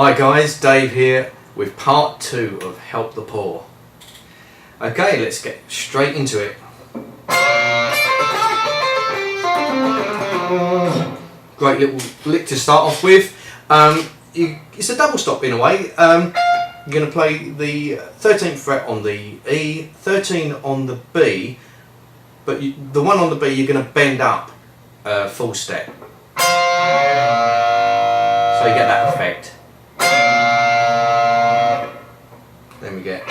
Hi guys, Dave here with part 2 of Help the Poor. Okay, let's get straight into it. Great little lick to start off with. It's a double stop in a way. You're going to play the 13th fret on the E, 13 on the B, but the one on the B you're going to bend up a full step. So you get that effect. Then we get,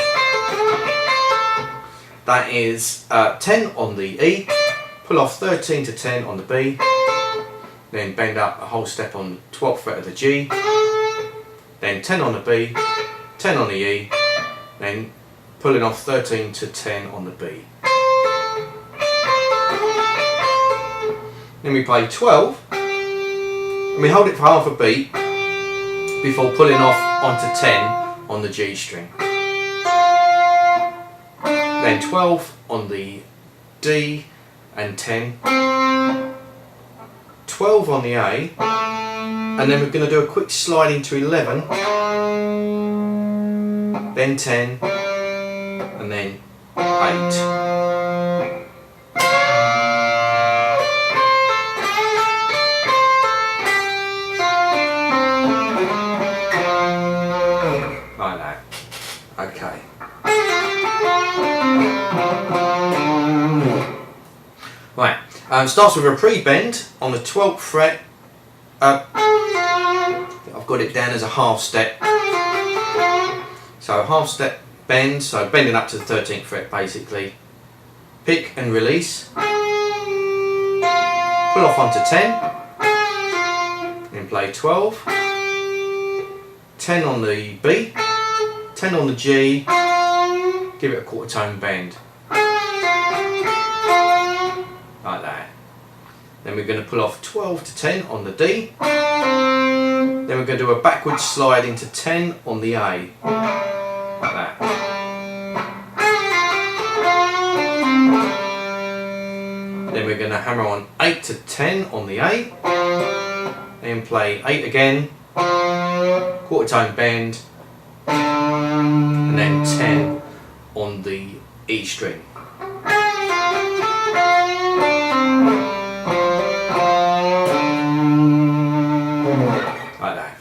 that is 10 on the E, pull off 13 to 10 on the B, then bend up a whole step on the 12th fret of the G, then 10 on the B, 10 on the E, then pulling off 13 to 10 on the B. Then we play 12, and we hold it for half a beat before pulling off onto 10 on the G string. Then 12 on the D and 10, 12 on the A, and then we're going to do a quick slide into 11, then 10, and then 8. Like that. Okay. Right, starts with a pre-bend on the 12th fret. I've got it down as a half step. So half step bend, so bending up to the 13th fret basically. Pick and release. Pull off onto 10. Then play 12. 10 on the B. 10 on the G. Give it a quarter tone bend. Like that. Then we're going to pull off 12 to 10 on the D. Then we're going to do a backward slide into 10 on the A. Like that. Then we're going to hammer on 8 to 10 on the A. Then play 8 again. Quarter tone bend. And then 10 on the E string. Like that.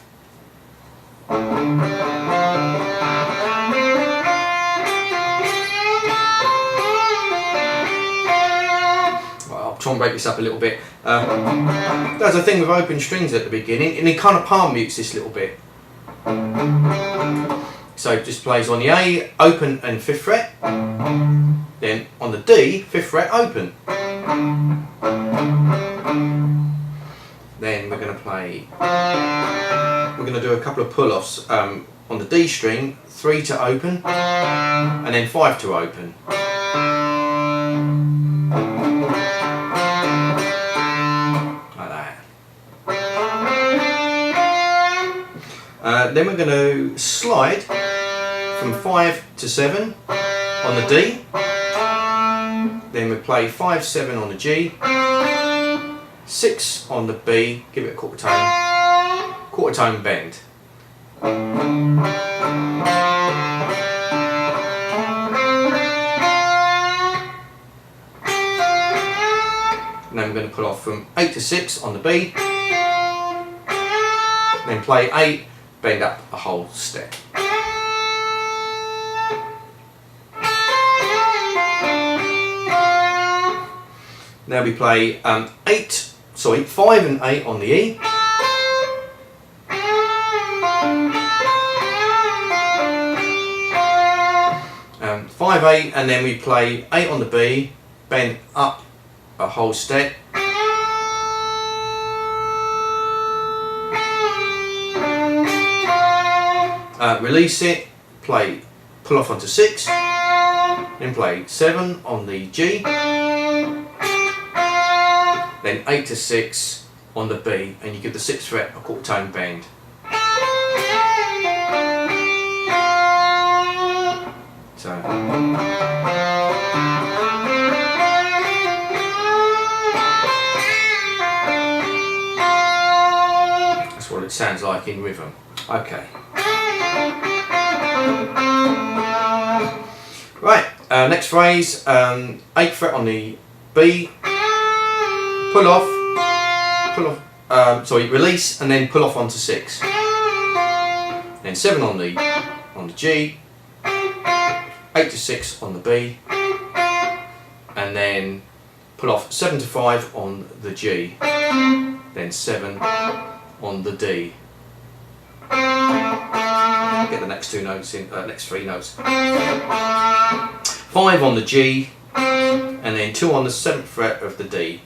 Well, I'll try and break this up a little bit. There's a thing with open strings at the beginning, and it kind of palm mutes this little bit. So it just plays on the A, open and 5th fret. Then on the D, 5th fret, open. Then we're going to play, we're going to do a couple of pull-offs on the D string, 3 to open, and then 5 to open. Like that. Then we're going to slide from 5 to 7 on the D. Then we play 5, 7 on the G. 6 on the B, give it a quarter tone bend. And then we're going to pull off from 8 to 6 on the B. Then play 8, bend up a whole step. Now we play 5 and 8 on the E. 5, 8, and then we play 8 on the B, bend up a whole step. Release it, pull off onto 6, then play 7 on the G. Then 8 to 6 on the B, and you give the 6th fret a quarter tone bend. So that's what it sounds like in rhythm. Okay. Right, next phrase, 8th fret on the B, pull off, release and then pull off onto 6. Then 7 on the G, 8 to 6 on the B, and then pull off 7 to 5 on the G, then 7 on the D. Get the next two notes in, next three notes. 5 on the G, and then 2 on the 7th fret of the D.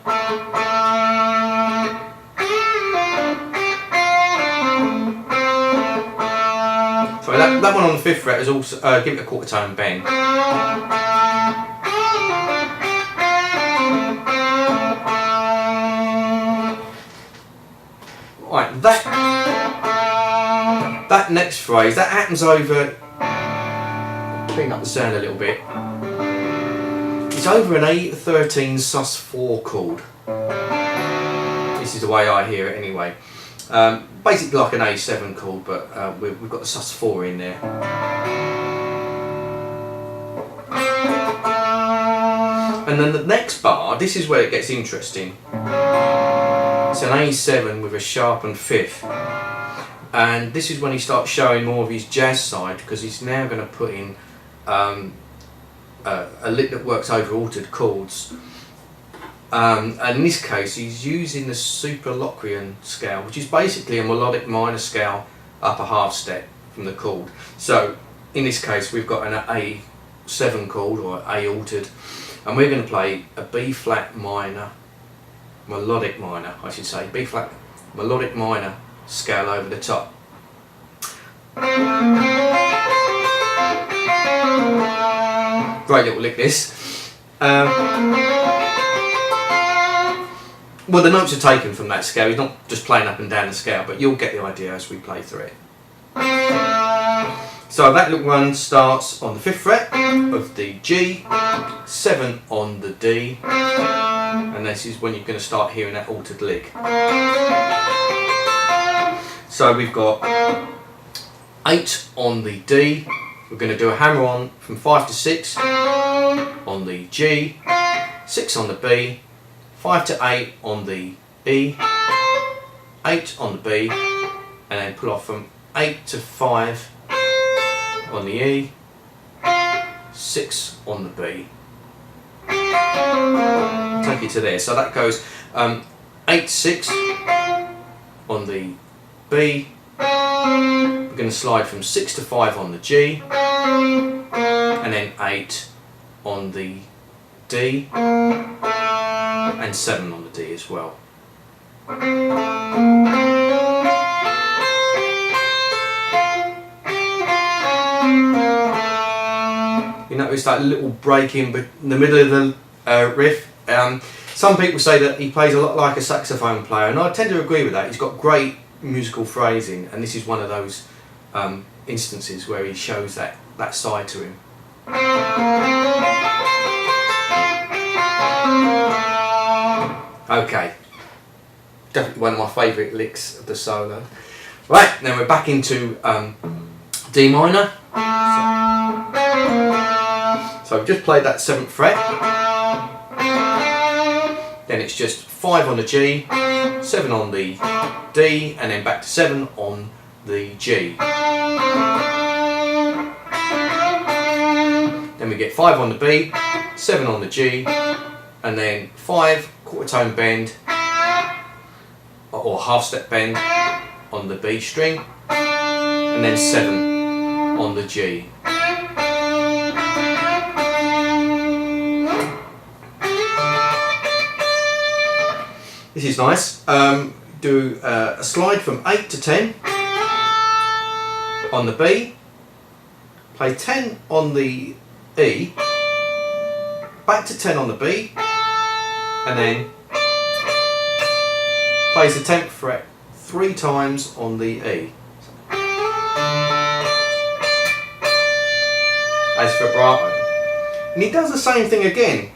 Sorry, that one on the 5th fret is also, give it a quarter tone bend. Right, that next phrase, that happens over, clean up the sound a little bit, it's over an A13 sus4 chord. This is the way I hear it anyway. Basically like an A7 chord, but we've got the sus4 in there. And then the next bar, this is where it gets interesting. It's an A7 with a sharpened 5th, and this is when he starts showing more of his jazz side, because he's now going to put in a lick that works over altered chords, and in this case he's using the Superlocrian scale, which is basically a melodic minor scale upper half step from the chord. So in this case we've got an A7 chord, or A altered, and we're going to play a B flat minor, melodic minor I should say, B flat melodic minor scale over the top. Great little lick this. Well, the notes are taken from that scale, he's not just playing up and down the scale, but you'll get the idea as we play through it. So that little run starts on the 5th fret of the G, 7 on the D, and this is when you're going to start hearing that altered lick. So we've got 8 on the D, we're going to do a hammer on from 5 to 6 on the G, 6 on the B, 5 to 8 on the E, 8 on the B, and then pull off from 8 to 5 on the E, 6 on the B. Take it to there. So that goes 8 6 on the B. We're going to slide from 6 to 5 on the G, and then 8 on the D, and 7 on the D as well. You notice that little break in the middle of the riff. Some people say that he plays a lot like a saxophone player, and I tend to agree with that. He's got great musical phrasing, and this is one of those instances where he shows that side to him. Okay, definitely one of my favourite licks of the solo. Right, now we're back into D minor. So I've just played that 7th fret, then it's just 5 on the G, 7 on the D, and then back to 7 on the G. Then we get 5 on the B, 7 on the G, and then 5 quarter tone bend, or half step bend on the B string, and then 7 on the G. This is nice. Do a slide from 8 to 10 on the B, play 10 on the E, back to 10 on the B, and then plays the 10th fret 3 times on the E. As for vibrato. And he does the same thing again.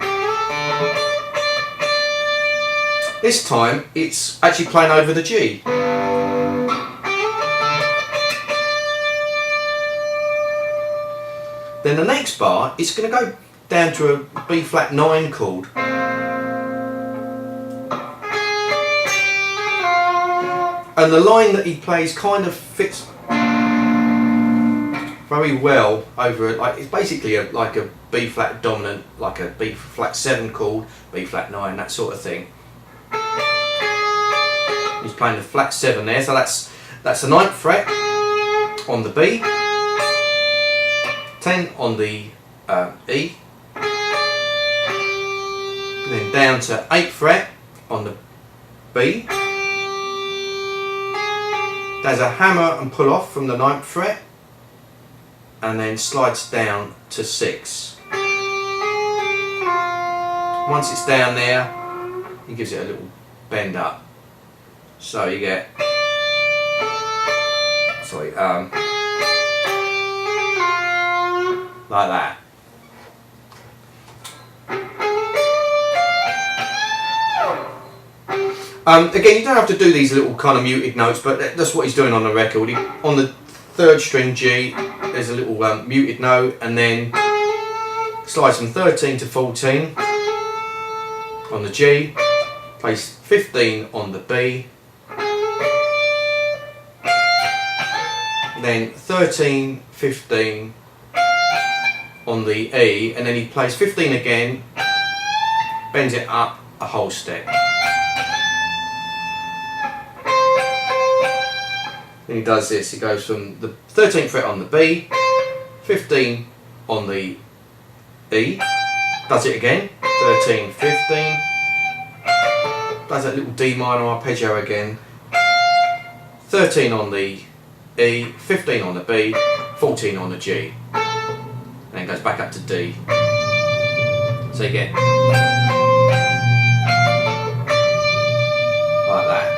This time it's actually playing over the G. Then the next bar, it's going to go down to a B flat 9 chord. And the line that he plays kind of fits very well over it. Like, it's basically like a B flat dominant, like a B flat 7 chord, B flat 9, that sort of thing. He's playing the flat 7 there, so that's the 9th fret on the B, 10 on the E, and then down to 8th fret on the B. There's a hammer and pull off from the 9th fret, and then slides down to 6. Once it's down there, he gives it a little bend up. So you get, like that. Again, you don't have to do these little kind of muted notes, but that's what he's doing on the record. On the 3rd string G, there's a little muted note, and then slides from 13 to 14 on the G, plays 15 on the B, then 13, 15 on the E, and then he plays 15 again, bends it up a whole step. Then he does this, he goes from the 13th fret on the B, 15 on the E, does it again, 13, 15, does that little D minor arpeggio again, 13 on the E, 15 on the B, 14 on the G, and then goes back up to D. So you get like that.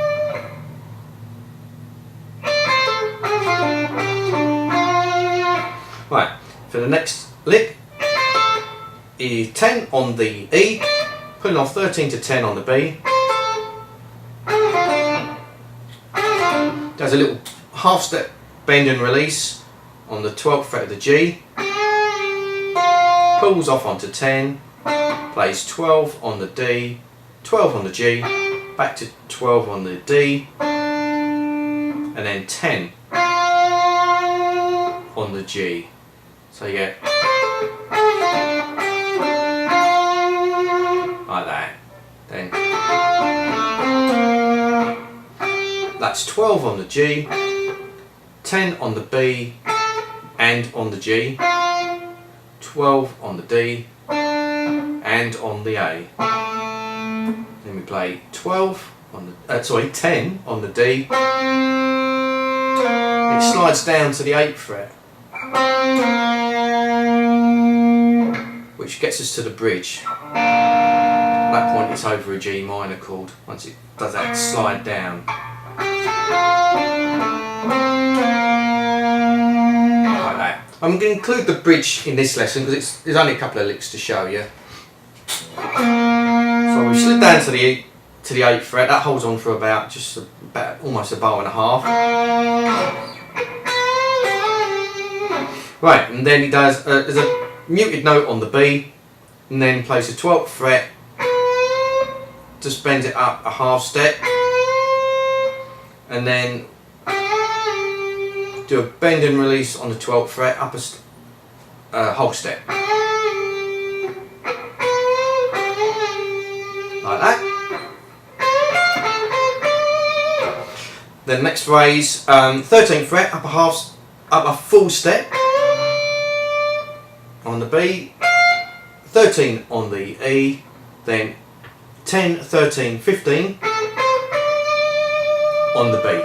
Right, for the next lick, E10 on the E, putting off 13 to 10 on the B. Does a little half step bend and release on the 12th fret of the G. Pulls off onto 10, plays 12 on the D, 12 on the G, back to 12 on the D, and then 10 on the G. So you get like that. Then that's 12 on the G, 10 on the B and on the G, 12 on the D and on the A. Then we play 12 on the 10 on the D. It slides down to the 8th fret, which gets us to the bridge. At that point it's over a G minor chord once it does that slide down. Like that. I'm going to include the bridge in this lesson because there's only a couple of licks to show you. So we slid down to the 8th fret, that holds on for about almost a bar and a half. Right, and then he does, there's a muted note on the B, and then plays the 12th fret, just bends it up a half step, and then do a bend and release on the 12th fret, up a whole step. Like that. Then next phrase, 13th fret, up a full step on the B, 13 on the E, then 10, 13, 15 on the B.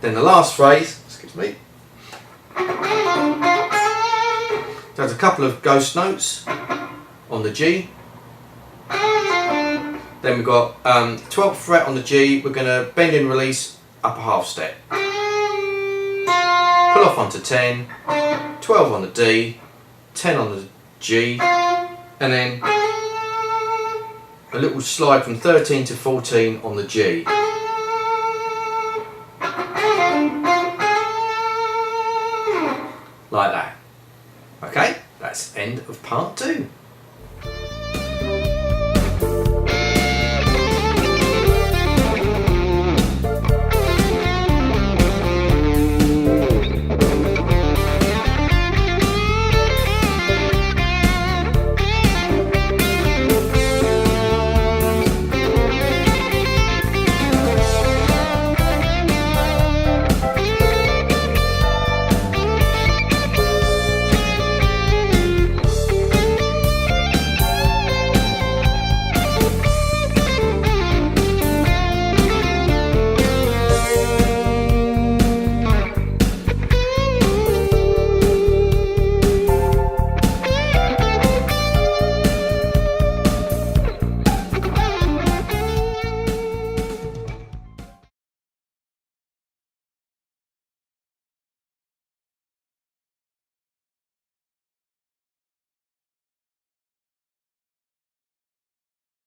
Then the last phrase, excuse me, does a couple of ghost notes on the G. Then we've got 12th fret on the G, we're going to bend and release up a half step. Pull off onto 10, 12 on the D, 10 on the G, and then a little slide from 13 to 14 on the G. Like that. Okay, that's end of part 2.